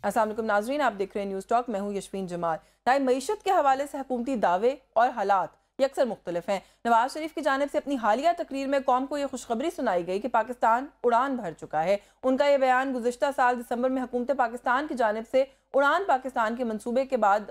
अस्सलाम वालेकुम नाजरीन, आप देख रहे हैं न्यूज़ टॉक। मैं हूं यशवीन जमाल। ताई मईशत के हवाले से हुकूमती दावे और हालात ये अक्सर मुख्तलिफ हैं। नवाज शरीफ की जानिब से अपनी हालिया तकरीर में कौम को यह खुशखबरी सुनाई गई कि पाकिस्तान उड़ान भर चुका है। उनका यह बयान गुज़िश्ता साल दिसंबर में हुकूमत पाकिस्तान की जानिब से उड़ान पाकिस्तान के मनसूबे के बाद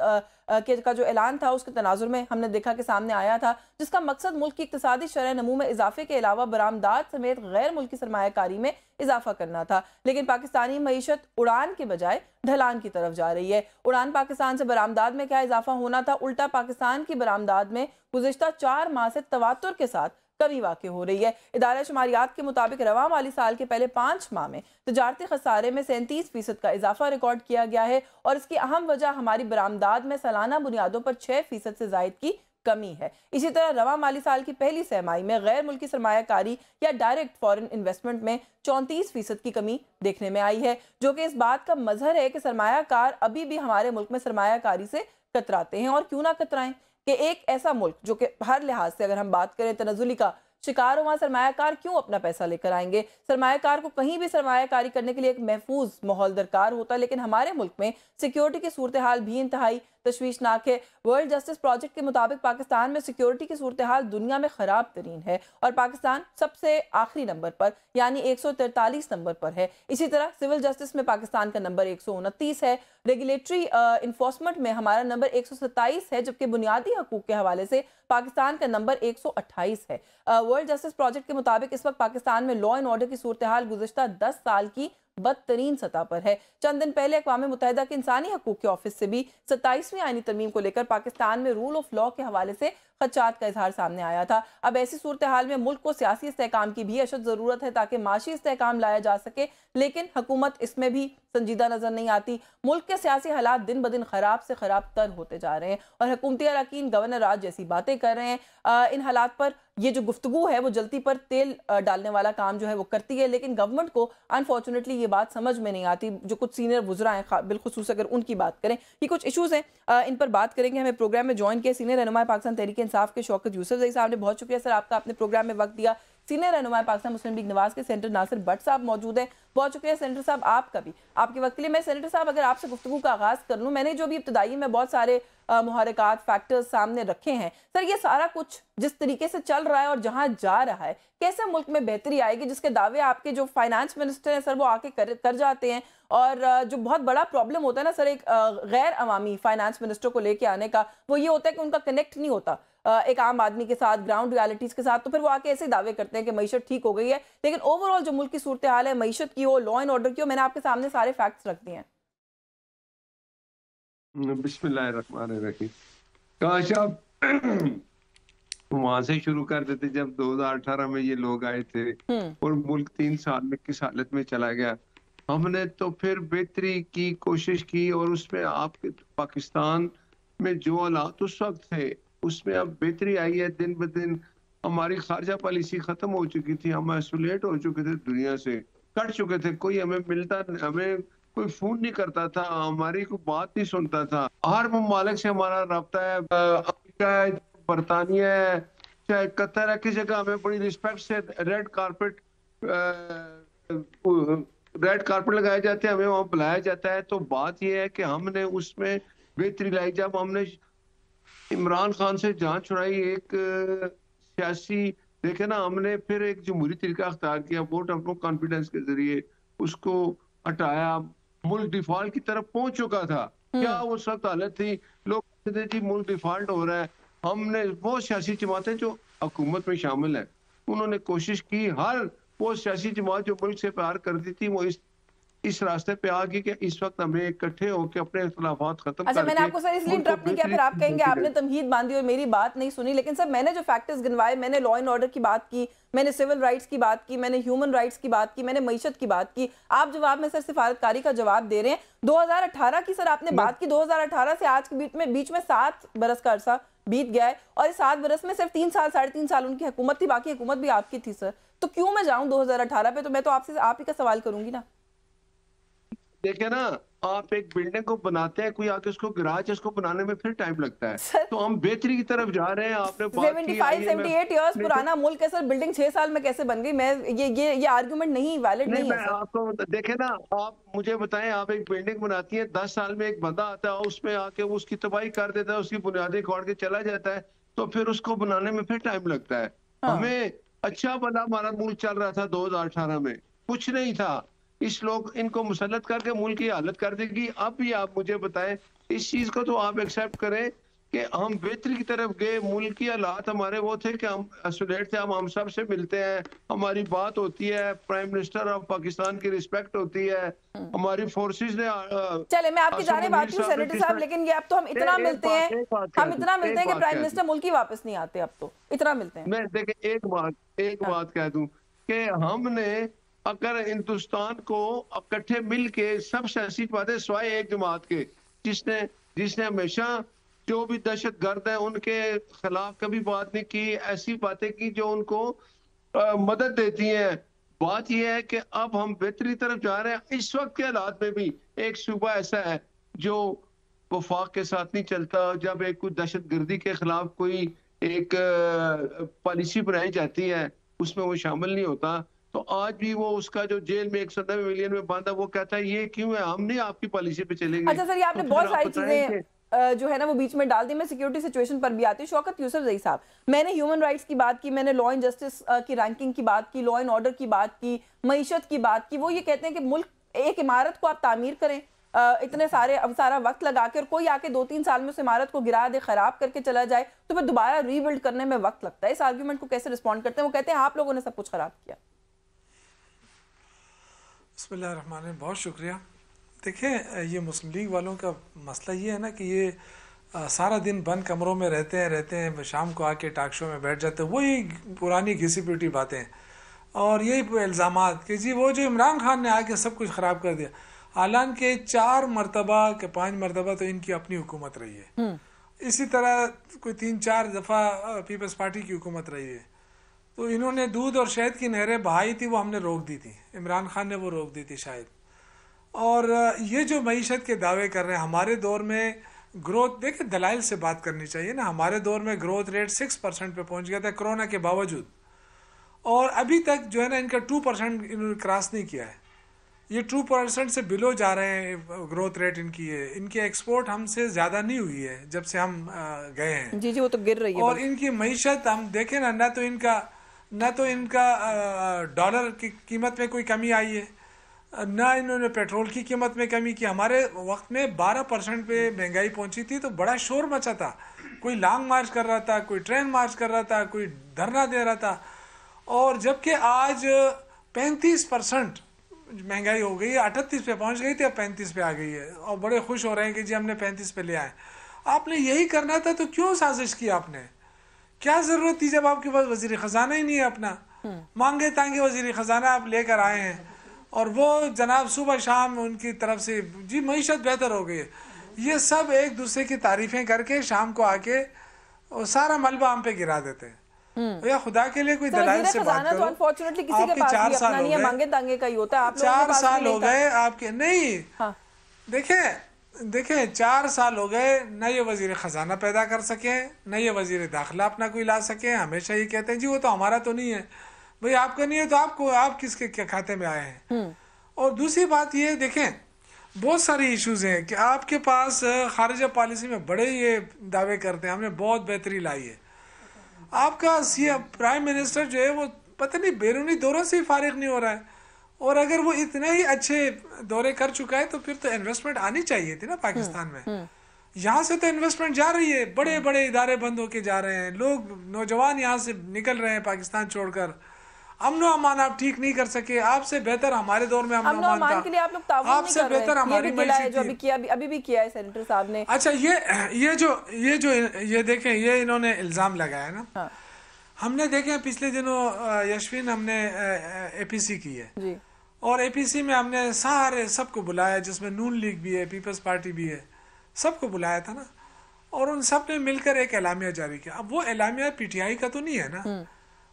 का जो ऐलान था उसके तनाजुर में हमने देखा कि सामने आया था, जिसका मकसद मुल्क की इक्तिसादी शरह नमू में इजाफे के अलावा बरामदात समेत गैर मुल्की सरमायाकारी में इजाफा करना था। लेकिन पाकिस्तानी मईशत उड़ान के बजाय ढलान की तरफ जा रही है। उड़ान पाकिस्तान से बरामदात में क्या इजाफा होना था, उल्टा पाकिस्तान की बरामदात में गुज़िश्ता 4 माह से तवातुर के साथ कमी वाक़ हो रही है। इदारा शुमारियात के मुताबिक रवा माली साल के पहले 5 माह में तजारती खसारे में 37% का इजाफा रिकॉर्ड किया गया है और इसकी अहम वजह हमारी बरामदात में सालाना बुनियादों पर 6% से जायद की कमी है। इसी तरह रवा माली साल की पहली सहमाही में गैर मुल्की सरमायाकारी या डायरेक्ट फॉरेन इन्वेस्टमेंट में 34% की कमी देखने में आई है, जो कि इस बात का मजहर है कि सरमायाकार अभी भी हमारे मुल्क में सरमायाकारी से कतराते हैं। और क्यों ना कतराएं कि एक ऐसा मुल्क जो कि हर लिहाज से अगर हम बात करें तनज़ुली का शिकार हो, वहाँ सरमायाकार क्यों अपना पैसा लेकर आएंगे। सरमायाकार को कहीं भी सरमायाकारी करने के लिए एक महफूज माहौल दरकार होता है, लेकिन हमारे मुल्क में सिक्योरिटी की सूरत हाल भी इंतहाई तशवीशनाक है। वर्ल्ड जस्टिस प्रोजेक्ट के मुताबिक पाकिस्तान में सिक्योरिटी की सूरत हाल दुनिया में ख़राब तरीन है और पाकिस्तान सबसे आखिरी नंबर पर यानी 143 नंबर पर है। इसी तरह सिविल जस्टिस में पाकिस्तान का नंबर 129 है। रेगुलेटरी इन्फोर्समेंट में हमारा नंबर 127 है, जबकि बुनियादी हकूक के हवाले से पाकिस्तान का नंबर 128 है। वर्ल्ड जस्टिस प्रोजेक्ट के मुताबिक इस वक्त पाकिस्तान में लॉ एंड ऑर्डर की सूरत हाल गुज़िश्ता 10 साल की बदतरीन सतह पर है। चंद दिन पहले अक़वाम मुत्तहिदा के इंसानी हकूक के ऑफिस से भी 27वीं आईनी तरमीम को लेकर पाकिस्तान में रूल ऑफ लॉ के हवाले से खदशात का इजहार सामने आया था। अब ऐसी सूरत हाल में मुल्क को सियासी इस्तेहकाम की भी अशद ज़रूरत है ताकि माशी इस्तेहकाम लाया जा सके, लेकिन हुकूमत इसमें भी संजीदा नजर नहीं आती। मुल्क के सियासी हालात दिन ब दिन खराब से खराब तर होते जा रहे हैं और हुकूमती अरकान गवर्नर राज जैसी बातें कर रहे हैं। इन हालात पर ये जो गुफ्तगू है वो जल्दी पर तेल डालने वाला काम जो है वो करती है, लेकिन गवर्नमेंट को अनफॉर्चुनेटली ये बात समझ में नहीं आती। जो कुछ सीनियर वुज़रा हैं, बिलखुसूस अगर उनकी बात करें, ये कुछ इशूज़ हैं, इन पर बात करेंगे। हमें प्रोग्राम में ज्वाइन किया सीनियर रहनुमा पाकिस्तान तहरीक इंसाफ के शौकत यूसुफ ज़ई साहब ने। बहुत शुक्रिया सर आपका, आपने प्रोग्राम में वक्त दिया। सीनियर रहनुमा पाकिस्तान मुस्लिम लीग नवाज के सेनेटर नासिर भट्ट साहब मौजूद हैं। बहुत शुक्रिया सेनेटर साहब आपका भी, आपके वक्त के लिए। मैं सेनेटर साहब अगर आपसे गुफ्तगू का आगाज़ कर लूँ, मैंने जो भी इब्तदाई में बहुत सारे मुहरकात फैक्टर्स सामने रखे हैं सर, ये सारा कुछ जिस तरीके से चल रहा है और जहां जा रहा है, कैसे मुल्क में बेहतरी आएगी, जिसके दावे आपके जो फाइनेंस मिनिस्टर हैं सर वो आके कर जाते हैं। और जो बहुत बड़ा प्रॉब्लम होता है ना सर एक गैर अवामी फाइनेंस मिनिस्टर को लेके आने का, वो ये होता है कि उनका कनेक्ट नहीं होता एक आम आदमी के साथ, ग्राउंड रियलिटीज के साथ। तो फिर वो आके ऐसे दावे करते हैं कि मईशत ठीक हो गई है, लेकिन ओवरऑल जो मुल्क की सूरत हाल है, मईशत की हो, लॉ एंड ऑर्डर की हो, मैंने आपके सामने सारे फैक्ट्स रख दिए हैं। बिस्मिल्लाहिर्रहमानिर्रहीम। काश आप वहां से शुरू कर देते जब 2018 में ये लोग आए थे और मुल्क 3 साल में किस हालत में चला गया। हमने तो फिर बेहतरी की कोशिश की और उसमें आपके पाकिस्तान में जो हालात उस वक्त थे उसमें अब बेहतरी आई है दिन ब दिन। हमारी खारजा पॉलिसी खत्म हो चुकी थी, हम आइसोलेट हो चुके थे, दुनिया से कट चुके थे, कोई हमें मिलता, हमें कोई फोन नहीं करता था, हमारी कोई बात नहीं सुनता था। हर ममालिक से हमारा रब्ता है, अमेरिका है, बरतानिया है, चाहे कतर है, किसी जगह हमें बड़ी रिस्पेक्ट से रेड कारपेट लगाए जाते हैं, हमें वहां बुलाया जाता है। तो बात यह है कि हमने उसमें बेहतरी लाई जब हमने इमरान खान से जान छुड़ाई, एक सियासी देखे ना, हमने फिर एक जमहूरी तरीका अख्तियार किया, वोट ऑफ नो कॉन्फिडेंस के जरिए उसको हटाया। मुल्क डिफॉल्ट की तरफ पहुंच चुका था। क्या उस वक्त हालत थी, लोग कहते थे जी मुल्क डिफॉल्ट हो रहा है। हमने वो सियासी जमातें जो हुकूमत में शामिल है, उन्होंने कोशिश की, हर वो सियासी जमात जो मुल्क से प्यार करती थी वो इस रास्ते पे आ गई कि इस वक्त हमें इकट्ठे होकर अपने इख्तिलाफात खत्म अच्छा, मैंने करके आपको सर इसलिए मुल्क को इंटरप्ट नहीं किया, बेहतरी फिर आप कहेंगे आपने देंगे। तमहीद बांधी और मेरी बात नहीं सुनी, लेकिन सर मैंने जो फैक्टर्स गिनवाए, मैंने लॉ एंड ऑर्डर की बात की, मैंने सिविल राइट्स की बात की, मैंने ह्यूमन राइट्स की बात की, मैंने मईशत की बात की। आप जवाब में सर सिफारतकारी का जवाब दे रहे हैं। 2018 की सर आपने बात की, 2018 से आज के बीच में 7 बरस का अरसा बीत गया है और इस 7 बरस में सिर्फ 3 साल 3.5 साल उनकी हुकूमत थी, बाकी हुकूमत भी आपकी थी सर। तो क्यों मैं जाऊं 2018 पे, तो मैं तो आपसे आप ही का सवाल करूंगी ना। देखे ना, आप एक बिल्डिंग को बनाते हैं, कोई आके उसको गिराज है, उसको बनाने में फिर टाइम लगता है। सर तो हम बेहतरी की तरफ जा रहे हैं। आपने बात की 75-78 ईयर्स पुराना मुल्क है सर, बिल्डिंग 6 साल में कैसे बन गई? मैं ये आर्गुमेंट नहीं वैलिड नहीं, नहीं मैं है सर। आपको देखे ना, आप मुझे बताएं, आप एक बिल्डिंग बनाती है, 10 साल में एक बंदा आता है, उसमें आके वो उसकी तबाही कर देता है, उसकी बुनियादें खोड़ के चला जाता है, तो फिर उसको बनाने में फिर टाइम लगता है। हाँ हमें अच्छा भला हमारा मुल्क चल रहा था 2018 में, कुछ नहीं था। इस लोग इनको मुसल्लत करके मुल्क की हालत कर देगी। अब भी आप मुझे बताएं, इस चीज को तो आप एक्सेप्ट करें कि हम बेहतरी की तरफ गए। मुल्क की हालात हमारे वो थे कि हम आइसोलेट थे, हम सब से मिलते हैं, हमारी बात होती है, प्राइम मिनिस्टर ऑफ पाकिस्तान की रिस्पेक्ट होती है, हमारी फोर्सेस ने चले, मैं आपकी आसम जानिब मुनीर आती हूँ साहब ने सेनेटर किस साहब, तरह लेकिन ये अब तो हम इतना मिलते हैं, एक बात कह हम दूं, इतना मिलते एक हैं कि बात प्राइम कह दूं, मिनिस्टर मुल्क ही वापस नहीं आते, अब तो इतना मिलते हैं। मैं देखे एक हाँ बात कह दूं कि हमने अगर हिंदुस्तान को इकट्ठे मिल के सब सियासी बातें स्वाय एक जमात के, जिसने जिसने हमेशा जो भी दहशत गर्द है उनके खिलाफ कभी बात नहीं की, ऐसी बातें की जो उनको मदद देती हैं। बात यह है कि अब हम बेहतरी तरफ जा रहे हैं। इस वक्त के हालात में भी एक सूबा ऐसा है जो वफाक के साथ नहीं चलता। जब एक कोई दहशत गर्दी के खिलाफ कोई एक पॉलिसी बनाई जाती है, उसमें वो शामिल नहीं होता। तो आज भी वो उसका जो जेल में 190 मिलियन में बंद है, वो कहता है ये क्यों है, हम नहीं आपकी पॉलिसी पे चलेंगे। अच्छा सर, ये तो आपने फिर बहुत आप सारी बताएं चीजें कि जो है ना वो बीच में डाल दी। मैं सिक्योरिटी सिचुएशन पर भी आती हूँ। शौकत यूसुफजई साहब, मैंने ह्यूमन राइट्स की बात की, मैंने लॉ एंड जस्टिस की रैंकिंग की बात की, लॉ एंड ऑर्डर की बात की, मईशत की बात की। वो ये कहते हैं कि मुल्क, एक इमारत को आप तामीर करें इतने सारा वक्त लगा के, और कोई आके 2-3 साल में उस इमारत को गिरा दे, खराब करके चला जाए, तो फिर दोबारा रीबिल्ड करने में वक्त लगता है। इस आर्ग्यूमेंट को कैसे रिस्पॉन्ड करते हैं? वो कहते हैं आप लोगों ने सब कुछ खराब किया। बिस्मिल्लाहिर्रहमानिर्रहीम, बहुत शुक्रिया। देखें, ये मुस्लिम लीग वालों का मसला ये है ना कि ये सारा दिन बंद कमरों में रहते हैं, शाम को आके टॉक शो में बैठ जाते हैं, वही पुरानी घिसी पिटी बातें और यही इल्ज़ामात कि जी वो जो इमरान खान ने आके सब कुछ ख़राब कर दिया। हालांकि 4 मरतबा के 5 मरतबा तो इनकी अपनी हुकूमत रही है, इसी तरह कोई 3-4 दफ़ा पीपल्स पार्टी की हुकूमत रही है। तो इन्होंने दूध और शहद की नहरें बहाई थी, वो हमने रोक दी थी, इमरान खान ने वो रोक दी थी शायद। और ये जो मईशत के दावे कर रहे हैं, हमारे दौर में ग्रोथ, देखिए दलाइल से बात करनी चाहिए ना। हमारे दौर में ग्रोथ रेट 6% पे पहुंच गया था कोरोना के बावजूद, और अभी तक जो है ना इनका 2% इन्होंने क्रॉस नहीं किया है। ये 2% से बिलो जा रहे हैं ग्रोथ रेट इनकी है। इनकी एक्सपोर्ट हमसे ज़्यादा नहीं हुई है जब से हम गए हैं। जी जी, वो तो गिर रही है। और इनकी मईशत हम देखें ना, ना तो इनका डॉलर की कीमत में कोई कमी आई है, ना इन्होंने पेट्रोल की कीमत में कमी की। हमारे वक्त में 12% पे महंगाई पहुंची थी तो बड़ा शोर मचा था, कोई लॉन्ग मार्च कर रहा था, कोई ट्रेन मार्च कर रहा था, कोई धरना दे रहा था। और जबकि आज 35% महंगाई हो गई है, 38 पे पहुंच गई थी, अब 35 पे आ गई है, और बड़े खुश हो रहे हैं कि जी हमने 35 पे ले आए। आपने यही करना था तो क्यों साजिश की आपने? क्या जरूरत थी जब आपके पास वजीर खजाना ही नहीं है अपना? मांगे तांगे वजीर खजाना आप लेकर आए हैं, और वो जनाब सुबह शाम उनकी तरफ से जी मईशत बेहतर हो गई है, ये सब एक दूसरे की तारीफें करके शाम को आके और सारा मलबा हम पे गिरा देते हैं। या खुदा के लिए कोई दलाइल से बात करो। तो अनफॉर्चुनेटली किसी के पास भी अपना नहीं है, मांगे तांगे का ही होता है। आप लोगों के 4 पास साल भी हो गए आपके नहीं। हाँ। देखें 4 साल हो गए, न ये वजीर खजाना पैदा कर सके, न ये वजीर दाखिला अपना कोई ला सके। हमेशा ये कहते हैं जी वो तो हमारा तो नहीं है। भाई आपका नहीं है तो आप किसके क्या खाते में आए हैं? और दूसरी बात ये देखें, बहुत सारी इश्यूज हैं कि आपके पास खारिजा पॉलिसी में बड़े ये दावे करते हैं हमने बहुत बेहतरी लाई है। आपका प्राइम मिनिस्टर जो है वो पता नहीं बैरूनी दौरों से ही फारिग नहीं हो रहा है, और अगर वो इतने ही अच्छे दौरे कर चुका है तो फिर तो इन्वेस्टमेंट आनी चाहिए थी ना पाकिस्तान में। यहाँ से तो इन्वेस्टमेंट जा रही है, बड़े बड़े इदारे बंद होके जा रहे हैं, लोग नौजवान यहाँ से निकल रहे हैं पाकिस्तान छोड़कर। अमनो अमान आप ठीक नहीं कर सके, आपसे बेहतर हमारे दौर में अमनो अमान के लिए आप लोग ताउन आपसे नहीं कर बेहतर रहे। हमारी ये भी गिला है, जो अभी भी किया है सेनेटर साहब ने। अच्छा, ये देखें, ये इन्होंने इल्जाम लगाया ना। हाँ। हमने देखे पिछले दिनों यशविन हमने एपीसी की है जी, और एपीसी में हमने सारे सबको बुलाया, जिसमें नून लीग भी है, पीपल्स पार्टी भी है, सबको बुलाया था ना, और उन सब ने मिलकर एक एलामिया जारी किया। अब वो एलामिया पीटीआई का तो नहीं है ना,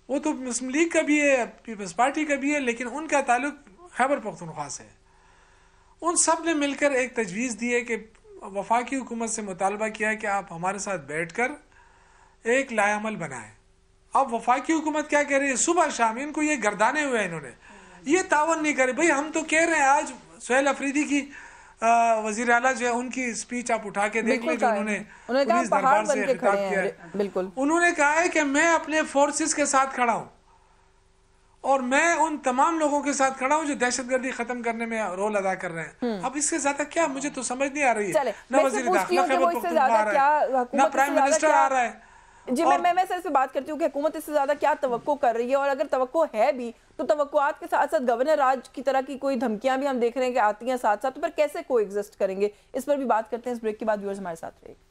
वो तो मुस्लिम लीग का भी है, पीपल्स पार्टी का भी है, लेकिन उनका ताल्लुक खैबर पख्तूनख्वा से है। उन सब ने मिलकर एक तजवीज़ दी है कि वफाकी हुकूमत से मुतालबा किया है कि आप हमारे साथ बैठकर एक लाएअमल बनाएं। अब वफाकी हुकूमत क्या कह रही है, सुबह शाम इनको ये गर्दाने हुए हैं, इन्होंने ये तावन नहीं करे। भाई हम तो कह रहे हैं, आज सुहेल अफरीदी की वजीर आला जो है उनकी स्पीच आप उठा के देख लें, जो उन्होंने पुलिस दरबार से खिताब किया है। बिल्कुल उन्होंने कहा है कि मैं अपने फोर्सेस के साथ खड़ा हूं और मैं उन तमाम लोगों के साथ खड़ा हूं जो दहशतगर्दी खत्म करने में रोल अदा कर रहे हैं। अब इससे ज्यादा क्या, मुझे तो समझ नहीं आ रही है। ना वजीर दाखिला खैबर पख्तूनख्वा आ रहा है, ना प्राइम मिनिस्टर आ रहा है। जी मैं सर से बात करती हूँ कि हुकूमत इससे ज्यादा क्या तवक्को कर रही है, और अगर तवक्को है भी तो तवक्कुआत के साथ साथ गवर्नर राज की तरह की कोई धमकियां भी हम देख रहे हैं कि आती हैं साथ साथ, तो फिर कैसे कोएग्जिस्ट करेंगे, इस पर भी बात करते हैं। इस ब्रेक के बाद व्यूअर्स हमारे साथ रहेंगे।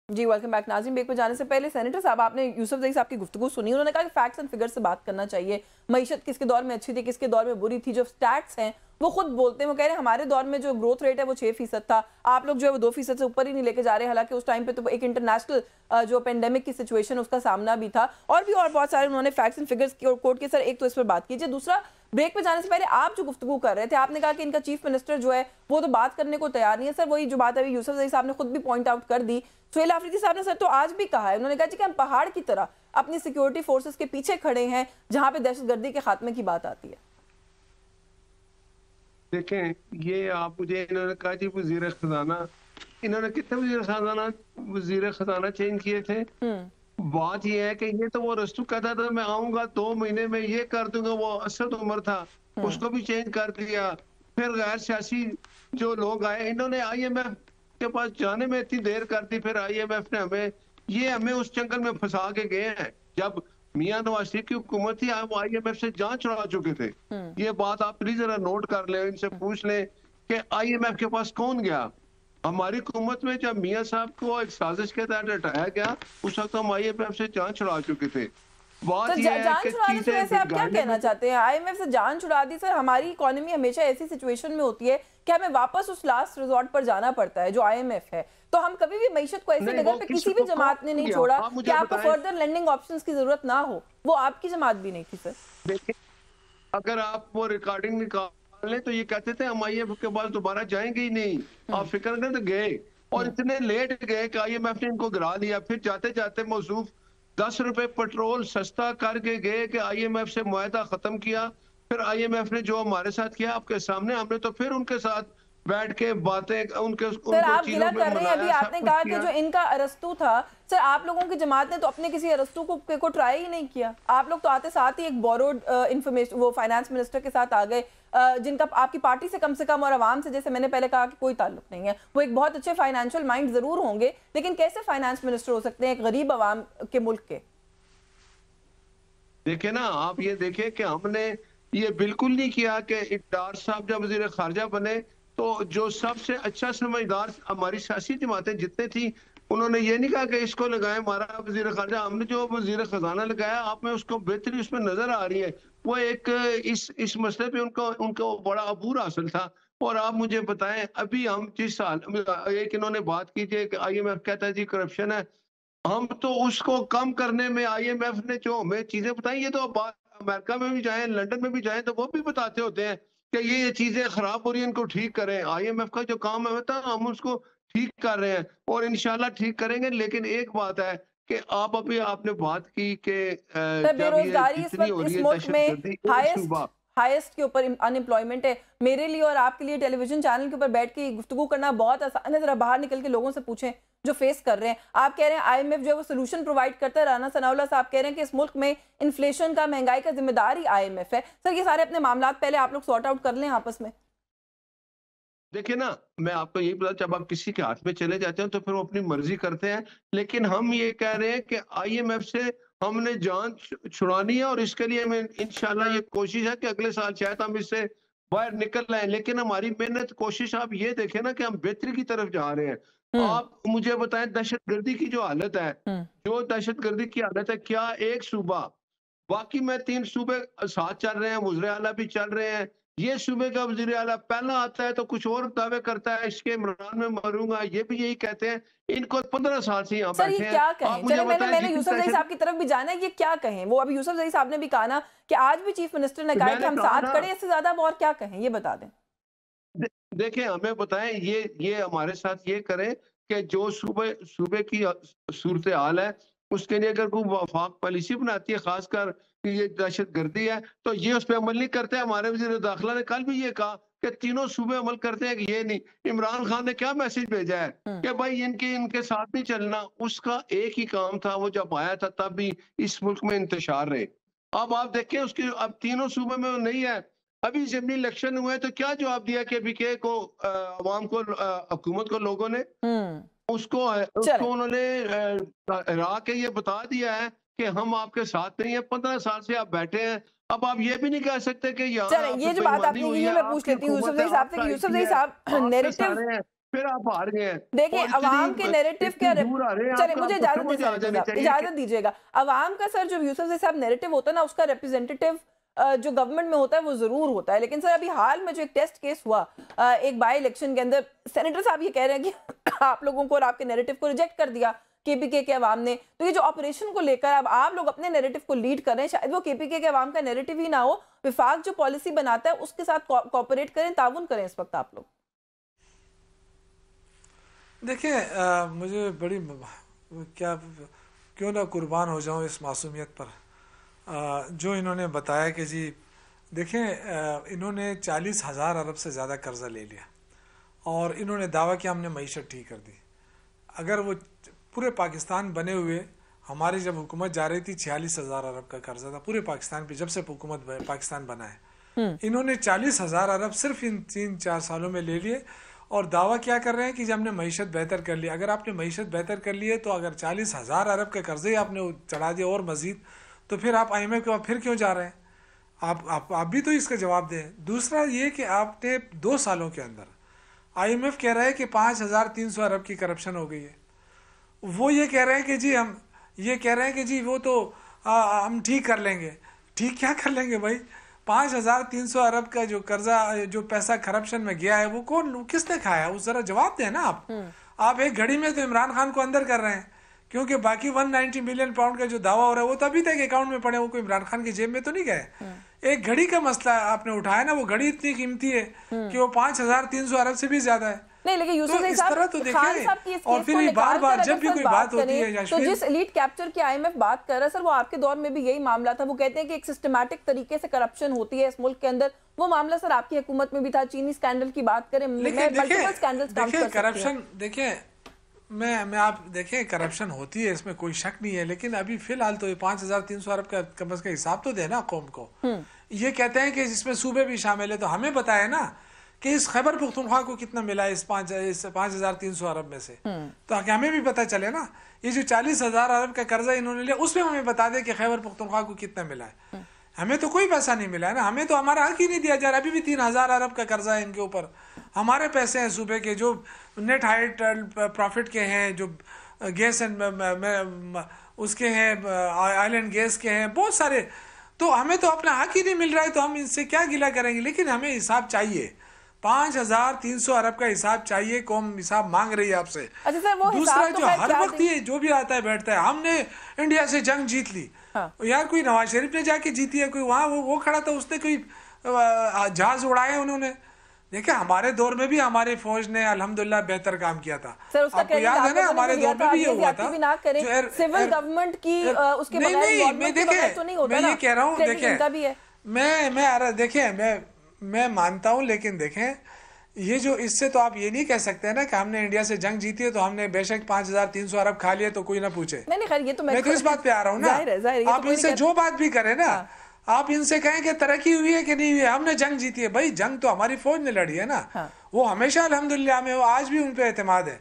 जी वेलकम बैक। नाज़रीन, ब्रेक पर जाने से पहले सेनेटर साहब, आपने यूसुफ जई साहब की गुफ्तगू सुनी। उन्होंने कहा कि फैक्ट्स एंड फिगर्स से बात करना चाहिए। मईशत किसके दौर में अच्छी थी, किसके दौर में बुरी थी। जो स्टैट्स हैं वो खुद बोलते हैं, वो कह रहे हैं हमारे दौर में जो ग्रोथ रेट है वो 6% था, आप लोग जो है वो 2% से ऊपर ही नहीं लेके जा रहे। हालांकि उस टाइम पे तो एक इंटरनेशनल जो पेंडेमिक की सिचुएशन उसका सामना भी था, और बहुत सारे उन्होंने फैक्ट्स एंड फिगर्स कोट के। सर एक तो इस पर बात कीजिए। दूसरा, ब्रेक पे जाने से पहले आप जो गुफ्तगू कर रहे थे, आपने कहा कि इनका चीफ मिनिस्टर जो है वो तो बात करने को तैयार नहीं है। सर वही जो बात अभी यूसुफ जई साहब ने खुद भी पॉइंट आउट कर दी, सुहेल अफरीदी साहब ने सर तो आज भी कहा है, उन्होंने कहा कि हम पहाड़ की तरह अपनी सिक्योरिटी फोर्सेस के पीछे खड़े हैं जहां पे दहशतगर्दी के खात्मे की बात आती है। देखें, ये आप मुझे, इन्होंने कहा जी वजीर खजाना, इन्होंने कितने वजीर खजाना चेंज किए थे। बात ये है कि ये तो वो रस्तू कहता था मैं आऊंगा 2 महीने में ये कर दूंगा, वो असद उमर था उसको भी चेंज कर दिया। फिर गैर सियासी जो लोग आए, इन्होंने IMF के पास जाने में इतनी देर कर दी, फिर IMF ने हमें उस जंगल में फंसा के गए हैं। जब मियां नवाज शरीफ की हुकूमत थी, वो IMF से जान छुड़ा चुके थे। ये बात आप प्लीज जरा नोट कर ले, इनसे पूछ ले कि IMF के पास कौन गया। हमारी हुकूमत में जब मियां साहब को एक साजिश के तहत हटाया गया, उस वक्त हम IMF से जान छुड़ा चुके थे। तो जान छुड़ाने से वैसे आप क्या कहना चाहते हैं? IMF से जान छुड़ा दी। सर हमारी इकोनॉमी हमेशा ऐसी सिचुएशन में होती है कि हमें वापस उस लास्ट रिजॉर्ट पर जाना पड़ता है जो IMF है। तो हम कभी भी मईशत को ऐसी जगह पे किसी भी जमात ने नहीं छोड़ा कि आपको फर्दर लेंडिंग ऑप्शंस की जरूरत ना हो। वो आपकी जमात भी नहीं थी सर। देखिए, अगर आप वो रिकॉर्डिंग निकाल लें तो ये कहते थे हम IMF के पास दोबारा जाएंगे ही नहीं। आप फिक्र करें तो गए, और इतने लेट गए कि IMF ने इनको गिरा लिया। फिर जाते जाते मौजूद 10 रुपए पेट्रोल सस्ता करके गए कि IMF से मुआहदा खत्म किया। फिर IMF ने जो हमारे साथ किया आपके सामने, हमने तो फिर उनके साथ बैठ के बातें उनके सर आप गिला कर रहे हैं। अभी आपने कहा कि जो इनका अरस्तू था, सर आप लोगों की जमात ने तो अपने किसी अरस्तू को ट्राई ही नहीं किया। आप लोग तो आते साथ ही एक बोरोड इंफॉर्मेशन वो फाइनेंस मिनिस्टर के साथ आ गए, जिनका आपकी पार्टी से कम और आवाम से, जैसे मैंने पहले कहा, कि कोई ताल्लुक नहीं है। वो एक बहुत अच्छे फाइनेंशियल माइंड जरूर होंगे, लेकिन कैसे फाइनेंस मिनिस्टर हो सकते हैं एक गरीब आवाम के मुल्क के? देखे ना, आप ये देखे कि हमने ये बिल्कुल नहीं किया कि इकरार साहब जब वजीर खारजा बने तो जो सबसे अच्छा समझदार हमारी सियासी जमातें जितने थी, उन्होंने ये नहीं कहा कि इसको लगाए हमारा वजीर खारजा। हमने जो वजीर खजाना लगाया, आप में उसको बेहतरी उसमें नजर आ रही है। वो एक इस मसले पे उनको बड़ा अबूर हासिल था। और आप मुझे बताएं, अभी हम जिस साल एक इन्होंने बात की थी कि IMF कहता है जी करप्शन है, हम तो उसको कम करने में IMF ने जो हमें चीजें बताई, ये तो बात अमेरिका में भी जाएं, लंदन में भी जाएं, तो वो भी बताते होते हैं कि ये चीजें खराब हो रही हैं, इनको ठीक करें। IMF का जो काम है होता है, हम उसको ठीक कर रहे हैं और इंशाल्लाह ठीक करेंगे। लेकिन एक बात है कि आप अभी आपने बात की कि बेरोजगारी इस वक्त इस मुल्क में हाईएस्ट के ऊपर अनएम्प्लॉयमेंट है। मेरे लिए और आपके लिए टेलीविजन चैनल के ऊपर बैठ के गुफ्तगू करना बहुत आसान है। जरा बाहर निकल के लोगों से पूछें जो फेस कर रहे हैं। आप कह रहे हैं IMF जो है वो सोल्यूशन प्रोवाइड करता है, राना सनाउल्लाह साहब कह रहे हैं कि इस मुल्क में इन्फ्लेशन का, महंगाई का जिम्मेदार ही IMF है। सर ये सारे अपने मामलात पहले आप लोग सॉर्ट आउट कर लें आपस में। देखिए ना, मैं आपको यही बता, जब आप किसी के हाथ में चले जाते हैं तो फिर वो अपनी मर्जी करते हैं। लेकिन हम ये कह रहे हैं कि IMF से हमने जान छुड़ानी है और इसके लिए हमें इंशाल्लाह ये कोशिश है कि अगले साल शायद हम इससे बाहर निकल आए। लेकिन हमारी मेहनत कोशिश आप ये देखें ना कि हम बेहतरी की तरफ जा रहे हैं। आप मुझे बताएं, दहशतगर्दी की जो हालत है, जो दहशतगर्दी की हालत है, क्या एक सूबा, बाकी में 3 सूबे साथ चल रहे हैं, वज़ीर आला भी चल रहे हैं, ये सूबे का वज़ीर आला पहला आता है तो कुछ और दावे करता है, इसके इमरान में मरूंगा, ये भी यही कहते हैं। इनको 15 साल से यहाँ बैठे हैं। क्या कहें? चलो मैंने यूसुफ जई साहब की तरफ भी जाना है, ये क्या कहें? वो अभी यूसुफ जई साहब ने भी कहा ना कि आज भी चीफ मिनिस्टर ने कहा कि हम साथ खड़े, इससे ज्यादा और क्या कहें, ये बता दें। देखिए हमें बताएं, ये हमारे साथ ये करें कि जो सूबे की सूरत हाल है उसके लिए अगर कोई वफाक पॉलिसी बनाती है खासकर कि ये दहशत गर्दी है, तो ये उस पर अमल नहीं करते। हमारे वज़ीर दाखिला ने कल भी ये कहा कि तीनों सूबे अमल करते हैं कि ये नहीं। इमरान खान ने क्या मैसेज भेजा है कि भाई इनके साथ नहीं चलना। उसका एक ही काम था, वो जब आया था तब भी इस मुल्क में इंतशार रहे। अब आप देखें उसकी, अब तीनों सूबे में वो नहीं है। अभी असेंबली इलेक्शन हुए तो क्या जवाब दिया केपीके को, अवाम को, हुकूमत को लोगों ने? उसको चलें उन्होंने हरा के ये बता दिया है कि हम आपके साथ नहीं है। 15 साल से आप बैठे हैं। अब आप ये भी नहीं कह सकते कि यहाँ चलें, आप ये जो बात बेईमानी आपने की हुई ये है, मैं पूछ आपकी लेती हूँ यूसुफ हुकूमत है, ज़ई साहब से आपका कि यूसुफ ज़ई आईटी है, साहब आप पे नैरेटिव, सारे हैं, फिर आप हार गए हैं देखिए और अवाम के नैरेटिव इतनी क्या दूर आ रहे हैं। चले मुझे आपको इजाजत समझ आ जानी चाहिए। इजाजत दीजिएगा। अवाम का सर जो यूसुफ ज़ई साहब नैरेटिव होता है ना, उसका रिप्रेजेंटेटिव जो गवर्नमेंट में होता है वो जरूर होता है, लेकिन सर अभी हाल में जो एक टेस्ट केस हुआ एक बाई इलेक्शन के अंदर, सेनेटर साहब ये कह रहे हैं कि आप लोगों को और आपके नैरेटिव को रिजेक्ट कर दिया केपीके के अवाम ने। तो ये जो ऑपरेशन को लेकर अब आप लोग अपने नैरेटिव को लीड कर रहे हैं, शायद वो केपीके के अवाम का नैरेटिव ही ना हो, विफाक जो पॉलिसी बनाता है उसके साथ कोऑपरेट करें, ताउन करें इस वक्त आप लोग। देखिए मुझे बड़ी क्या क्यों ना कुर्बान हो जाऊं इस मासूमियत पर। जो इन्होंने बताया कि जी देखें इन्होंने 40,000 अरब से ज़्यादा कर्जा ले लिया और इन्होंने दावा किया हमने मईशत ठीक कर दी। अगर वो पूरे पाकिस्तान बने हुए, हमारी जब हुकूमत जा रही थी 46,000 अरब का कर्जा था पूरे पाकिस्तान पे, जब से हुकूमत पाकिस्तान बना है। इन्होंने 40,000 अरब सिर्फ इन 3-4 सालों में ले लिए और दावा क्या कर रहे हैं कि जब हमने मईशत बेहतर कर ली। अगर आपने मईशत बेहतर कर ली है तो अगर 40,000 अरब के कर्जे ही आपने चढ़ा दिया और मजीद, तो फिर आप IMF के बाद फिर क्यों जा रहे हैं? आप भी तो इसका जवाब दें। दूसरा ये कि आपने 2 सालों के अंदर, IMF कह रहा है कि 5,300 अरब की करप्शन हो गई है। वो ये कह रहे हैं कि जी हम ये कह रहे हैं कि जी वो तो हम ठीक कर लेंगे। ठीक क्या कर लेंगे भाई? 5,300 अरब का जो कर्जा, जो पैसा करप्शन में गया है, वो किसने खाया? उस जरा जवाब दें ना आप एक घड़ी में तो इमरान खान को अंदर कर रहे हैं, क्योंकि बाकी 190 मिलियन पाउंड का जो दावा हो रहा है वो तो अभी तक अकाउंट में पड़े, वो कोई इमरान खान की जेब में तो नहीं गए। एक घड़ी का मसला आपने उठाया ना, वो घड़ी इतनी कीमती है कि वो 5,300 अरब से भी ज्यादा है। नहीं, लेकिन यूसुफ तो ज़ई इस साहब, तरह तो खान देखें, साहब की इस और केस फिर को ये निकाल बार कर जब अगर भी सर कोई बात बात होती है करें तो जिस एलीट कैप्चर की IMF बात कर रहा है सर, वो आपके दौर में भी यही मामला था। वो कहते हैं कि एक सिस्टमैटिक तरीके से करप्शन होती है इस मुल्क के अंदर। वो मामला सर आपकी हुकूमत में भी था। चीनी स्कैंडल की बात करें, मल्टीपल स्कैंडल्स काउंट कर सकते हैं। करप्शन देखिए, मैं आप देखें करप्शन होती है, इसमें कोई शक नहीं है, लेकिन अभी फिलहाल तो ये 5,300 अरब का कम से कम हिसाब तो देना कौम को। ये कहते हैं कि जिसमें सूबे भी शामिल है, तो हमें बताया ना कि इस खैबर पख्तूनख्वा को कितना मिला इस 5,300 अरब में से, तो हमें भी पता चले ना। ये जो 40,000 अरब का कर्जा इन्होंने लिया उसमें हमें बता दे कि खैबर पख्तूनख्वा को कितना मिला है। हमें तो कोई पैसा नहीं मिला है ना, हमें तो हमारा हक ही नहीं दिया जा रहा। अभी भी 3,000 अरब का कर्जा है इनके ऊपर। हमारे पैसे हैं सूबे के जो नेट हाइट प्रॉफिट के हैं, जो गैस एंड उसके हैं, आइलैंड गैस के हैं, बहुत सारे। तो हमें तो अपना हक ही नहीं मिल रहा है, तो हम इनसे क्या गिला करेंगे? लेकिन हमें हिसाब चाहिए, 5,300 अरब का हिसाब चाहिए। कौम हिसाब मांग रही है आपसे। अच्छा सर, वो दूसरा तो जो हर वक्त ये जो भी आता है बैठता है, हमने इंडिया से जंग जीत ली। यार कोई नवाज शरीफ ने जाके जीती है, कोई वहां वो खड़ा था, उसने कोई जहाज उड़ाए उन्होंने। देखिए हमारे दौर में भी हमारी फौज ने अल्हम्दुलिल्लाह बेहतर काम किया था। सर उसका आपको याद है ना, हमारे दौर में भी ये हुआ था। सिविल गवर्नमेंट की उसके बगैर तो नहीं होता ना। मैं ये कह रहा हूँ, देखिए मैं देखिए मैं मानता हूँ, लेकिन देखें ये जो इससे तो आप ये नहीं कह सकते ना कि हमने इंडिया से जंग जीती है तो हमने बेशक 5,300 अरब खा लिए तो कोई ना पूछे। नहीं खैर, ये तो मैं तो इस बात पे आ रहा हूँ ना। आप इनसे जो बात भी करें ना, आप इनसे कहें कि तरक्की हुई है कि नहीं हुई है, हमने जंग जीती है। भाई जंग तो हमारी फौज ने लड़ी है ना, वो हमेशा अल्हम्दुलिल्लाह में, वो आज भी उन पे एतमाद है।